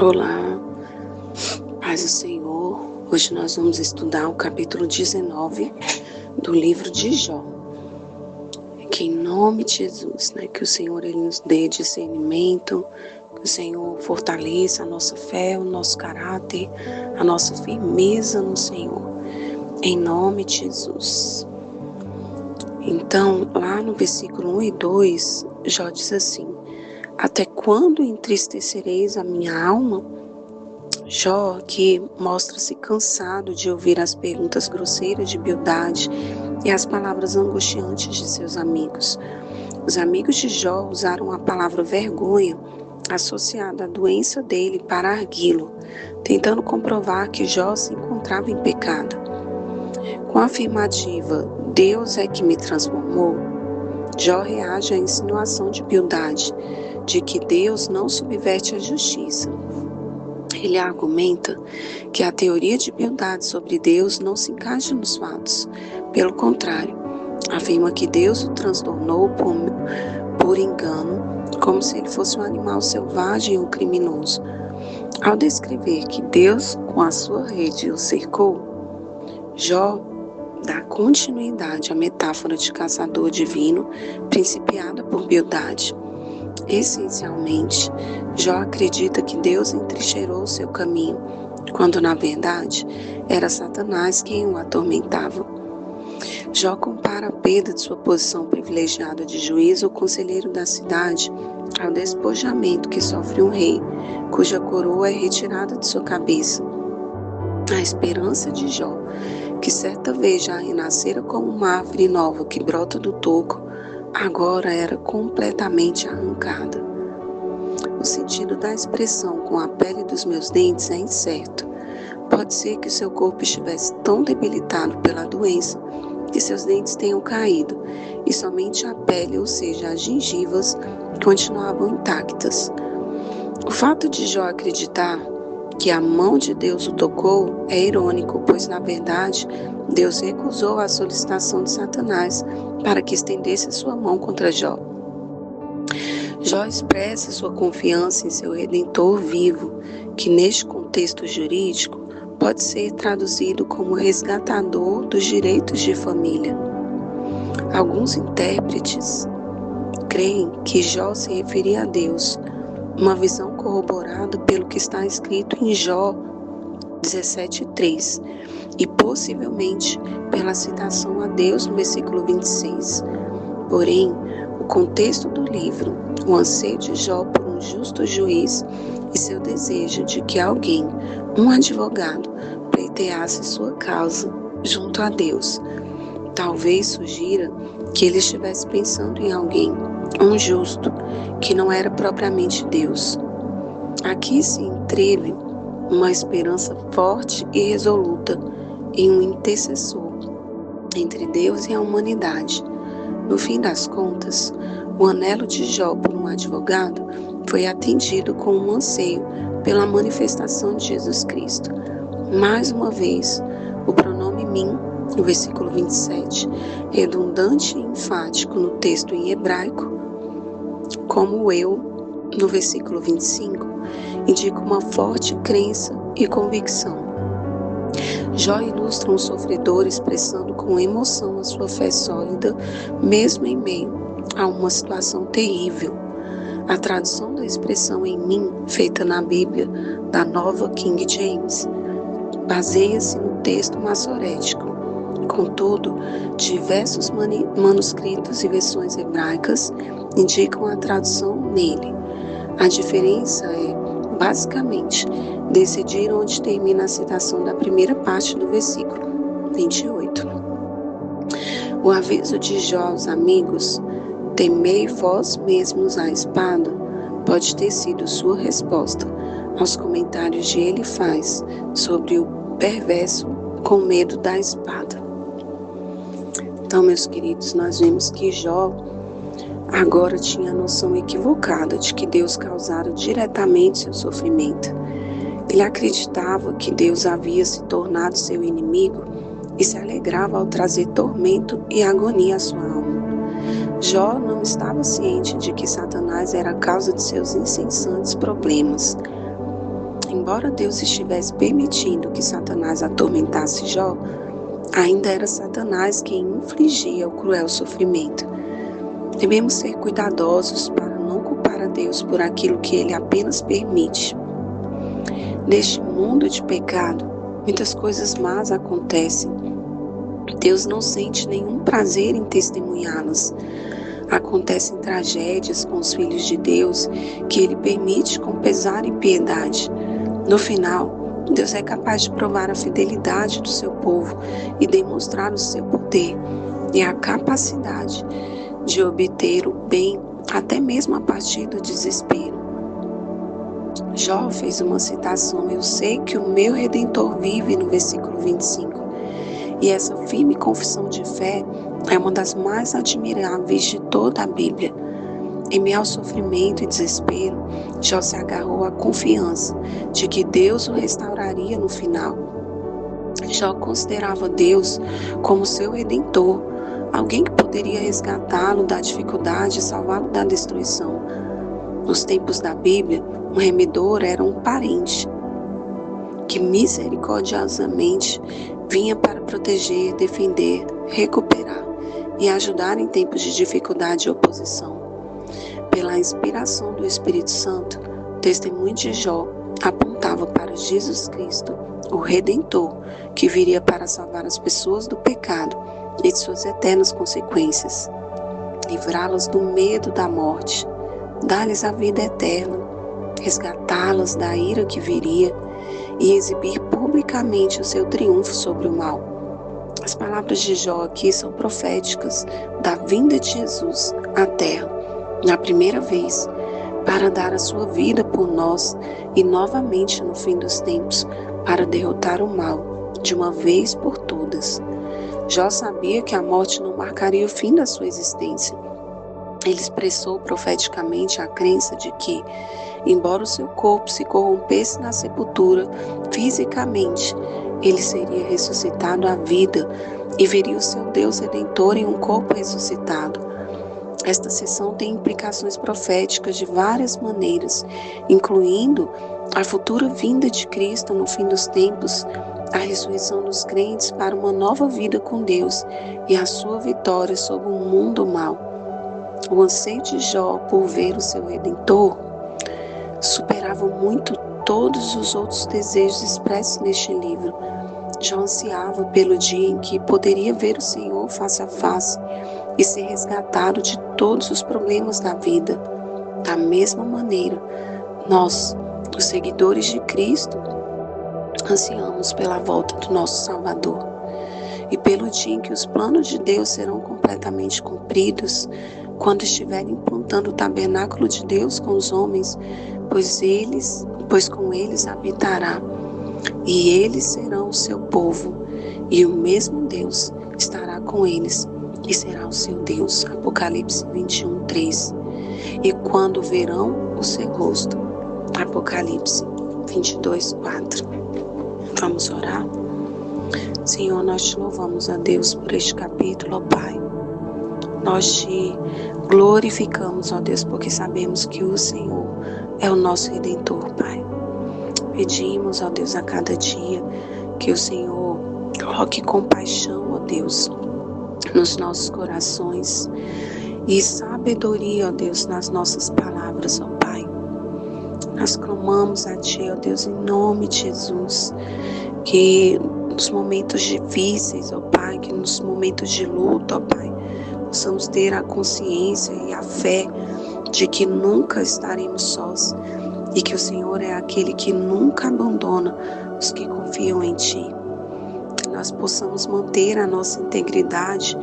Olá, paz do Senhor. Hoje nós vamos estudar o capítulo 19 do livro de Jó. Que em nome de Jesus, que o Senhor ele nos dê discernimento, que o Senhor fortaleça a nossa fé, o nosso caráter, a nossa firmeza no Senhor. Em nome de Jesus. Então, lá no versículo 1 e 2, Jó diz assim: até quando entristecereis a minha alma? Jó, que mostra-se cansado de ouvir as perguntas grosseiras de Bildade e as palavras angustiantes de seus amigos. Os amigos de Jó usaram a palavra vergonha associada à doença dele para arguí-lo, tentando comprovar que Jó se encontrava em pecado. Com a afirmativa, Deus é que me transformou, Jó reage à insinuação de Bildade, de que Deus não subverte a justiça. Ele argumenta que a teoria de Bildade sobre Deus não se encaixa nos fatos. Pelo contrário, afirma que Deus o transtornou por engano, como se ele fosse um animal selvagem ou criminoso. Ao descrever que Deus, com a sua rede, o cercou, Jó dá continuidade à metáfora de caçador divino principiada por Bildade. Essencialmente, Jó acredita que Deus entrincheirou seu caminho, quando na verdade era Satanás quem o atormentava. Jó compara a perda de sua posição privilegiada de juiz ou conselheiro da cidade ao despojamento que sofre um rei, cuja coroa é retirada de sua cabeça. A esperança de Jó, que certa vez já renascera como uma árvore nova que brota do toco, agora era completamente arrancada. O sentido da expressão "com a pele dos meus dentes" é incerto. Pode ser que o seu corpo estivesse tão debilitado pela doença que seus dentes tenham caído e somente a pele, ou seja, as gengivas, continuavam intactas. O fato de Jó acreditar que a mão de Deus o tocou é irônico, pois na verdade Deus recusou a solicitação de Satanás para que estendesse a sua mão contra Jó. Jó expressa sua confiança em seu Redentor vivo, que neste contexto jurídico pode ser traduzido como resgatador dos direitos de família. Alguns intérpretes creem que Jó se referia a Deus, uma visão corroborada pelo que está escrito em Jó 17:3 e possivelmente pela citação a Deus no versículo 26. Porém, o contexto do livro, o anseio de Jó por um justo juiz e seu desejo de que alguém, um advogado, pleiteasse sua causa junto a Deus, talvez sugira que ele estivesse pensando em alguém, um justo, que não era propriamente Deus. Aqui se entreve uma esperança forte e resoluta em um intercessor entre Deus e a humanidade. No fim das contas, o anelo de Jó por um advogado foi atendido com um anseio pela manifestação de Jesus Cristo. Mais uma vez, o pronome mim, no versículo 27, redundante e enfático no texto em hebraico, como eu, no versículo 25, indica uma forte crença e convicção. Jó ilustra um sofredor expressando com emoção a sua fé sólida, mesmo em meio a uma situação terrível. A tradução da expressão em mim, feita na Bíblia, da Nova King James, baseia-se no texto massorético. Contudo, diversos manuscritos e versões hebraicas indicam a tradução nele. A diferença é, basicamente, decidir onde termina a citação da primeira parte do versículo 28. O aviso de Jó aos amigos, temei vós mesmos a espada, pode ter sido sua resposta aos comentários de Elifaz sobre o perverso com medo da espada. Então, meus queridos, nós vemos que Jó agora tinha a noção equivocada de que Deus causara diretamente seu sofrimento. Ele acreditava que Deus havia se tornado seu inimigo e se alegrava ao trazer tormento e agonia à sua alma. Jó não estava ciente de que Satanás era a causa de seus incessantes problemas. embora Deus estivesse permitindo que Satanás atormentasse Jó, ainda era Satanás quem infligia o cruel sofrimento. Devemos ser cuidadosos para não culpar a Deus por aquilo que Ele apenas permite. Neste mundo de pecado, muitas coisas más acontecem. Deus não sente nenhum prazer em testemunhá-las. Acontecem tragédias com os filhos de Deus que Ele permite com pesar e piedade. No final, Deus é capaz de provar a fidelidade do seu povo e demonstrar o seu poder e a capacidade de obter o bem até mesmo a partir do desespero. Jó fez uma citação: eu sei que o meu Redentor vive, no versículo 25. E essa firme confissão de fé é uma das mais admiráveis de toda a Bíblia. Em meio ao sofrimento e desespero, Jó se agarrou à confiança de que Deus o restauraria no final. Jó considerava Deus como seu Redentor, alguém que poderia resgatá-lo da dificuldade e salvá-lo da destruição. Nos tempos da Bíblia, um remidor era um parente que misericordiosamente vinha para proteger, defender, recuperar e ajudar em tempos de dificuldade e oposição. Pela inspiração do Espírito Santo, o testemunho de Jó apontava para Jesus Cristo, o Redentor, que viria para salvar as pessoas do pecado e de suas eternas consequências, livrá-las do medo da morte, dar-lhes a vida eterna, resgatá-las da ira que viria e exibir publicamente o seu triunfo sobre o mal. As palavras de Jó aqui são proféticas da vinda de Jesus à terra, na primeira vez, para dar a sua vida por nós e novamente no fim dos tempos, para derrotar o mal, de uma vez por todas. Jó sabia que a morte não marcaria o fim da sua existência. Ele expressou profeticamente a crença de que, embora o seu corpo se corrompesse na sepultura fisicamente, ele seria ressuscitado à vida e veria o seu Deus Redentor em um corpo ressuscitado. Esta sessão tem implicações proféticas de várias maneiras, incluindo a futura vinda de Cristo no fim dos tempos, a ressurreição dos crentes para uma nova vida com Deus e a sua vitória sobre o mundo mau. O anseio de Jó por ver o seu Redentor superava muito todos os outros desejos expressos neste livro. Jó ansiava pelo dia em que poderia ver o Senhor face a face e ser resgatado de todos os problemas da vida. Da mesma maneira, nós, os seguidores de Cristo, ansiamos pela volta do nosso Salvador e pelo dia em que os planos de Deus serão completamente cumpridos, quando estiver implantando o tabernáculo de Deus com os homens, pois com eles habitará, e eles serão o seu povo, e o mesmo Deus estará com eles, e será o seu Deus. Apocalipse 21:3. E quando verão o seu rosto. Apocalipse 22:4. Vamos orar? Senhor, nós te louvamos, a Deus, por este capítulo, ó Pai. Nós te glorificamos, ó Deus, porque sabemos que o Senhor é o nosso Redentor, Pai. Pedimos, ó Deus, a cada dia que o Senhor coloque compaixão, ó Deus, nos nossos corações e sabedoria, ó Deus, nas nossas palavras, ó Pai. Nós clamamos a Ti, ó Deus, em nome de Jesus, que nos momentos difíceis, ó Pai, que nos momentos de luta, ó Pai, possamos ter a consciência e a fé de que nunca estaremos sós e que o Senhor é aquele que nunca abandona os que confiam em Ti. Que nós possamos manter a nossa integridade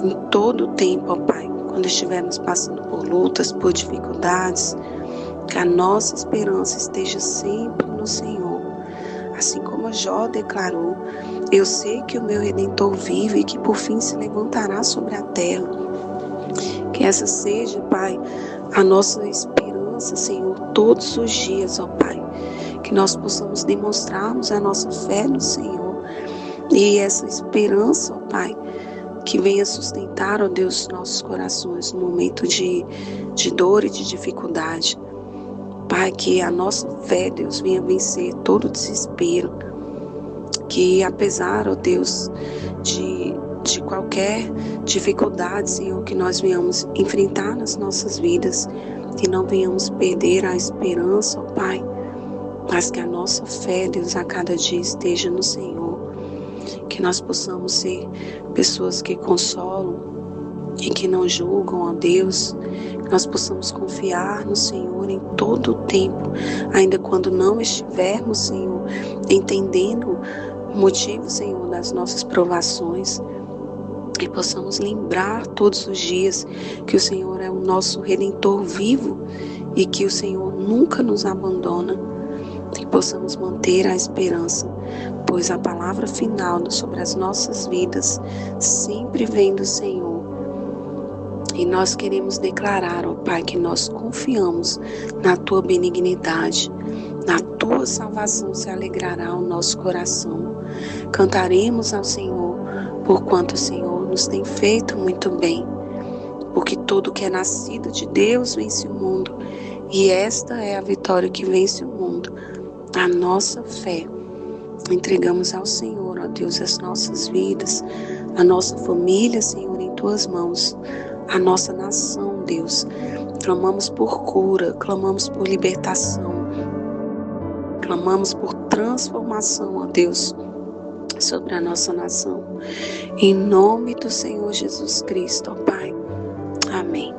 em todo o tempo, ó Pai, quando estivermos passando por lutas, por dificuldades, que a nossa esperança esteja sempre no Senhor. Assim como Jó declarou, eu sei que o meu Redentor vive e que por fim se levantará sobre a terra. Que essa seja, Pai, a nossa esperança, Senhor, todos os dias, ó Pai. Que nós possamos demonstrarmos a nossa fé no Senhor. E essa esperança, ó Pai, que venha sustentar, ó Deus, nossos corações no momento de dor e de dificuldade. Pai, que a nossa fé, Deus, venha vencer todo desespero. Que apesar, ó Deus, de qualquer dificuldade, Senhor, que nós venhamos enfrentar nas nossas vidas, que não venhamos perder a esperança, ó Pai, mas que a nossa fé, Deus, a cada dia esteja no Senhor. Que nós possamos ser pessoas que consolam e que não julgam, ó Deus. Que nós possamos confiar no Senhor em todo o tempo, ainda quando não estivermos, Senhor, entendendo o motivo, Senhor, das nossas provações. E possamos lembrar todos os dias que o Senhor é o nosso Redentor vivo e que o Senhor nunca nos abandona. E possamos manter a esperança, pois a palavra final sobre as nossas vidas sempre vem do Senhor. E nós queremos declarar, ó Pai, que nós confiamos na Tua benignidade, na Tua salvação se alegrará o nosso coração. Cantaremos ao Senhor, porquanto o Senhor nos tem feito muito bem, porque todo que é nascido de Deus vence o mundo, e esta é a vitória que vence o mundo, a nossa fé. Entregamos ao Senhor, ó Deus, as nossas vidas, a nossa família, Senhor, em Tuas mãos, a nossa nação, Deus. Clamamos por cura, clamamos por libertação, clamamos por transformação, ó Deus, sobre a nossa nação. Em nome do Senhor Jesus Cristo, ó Pai. Amém.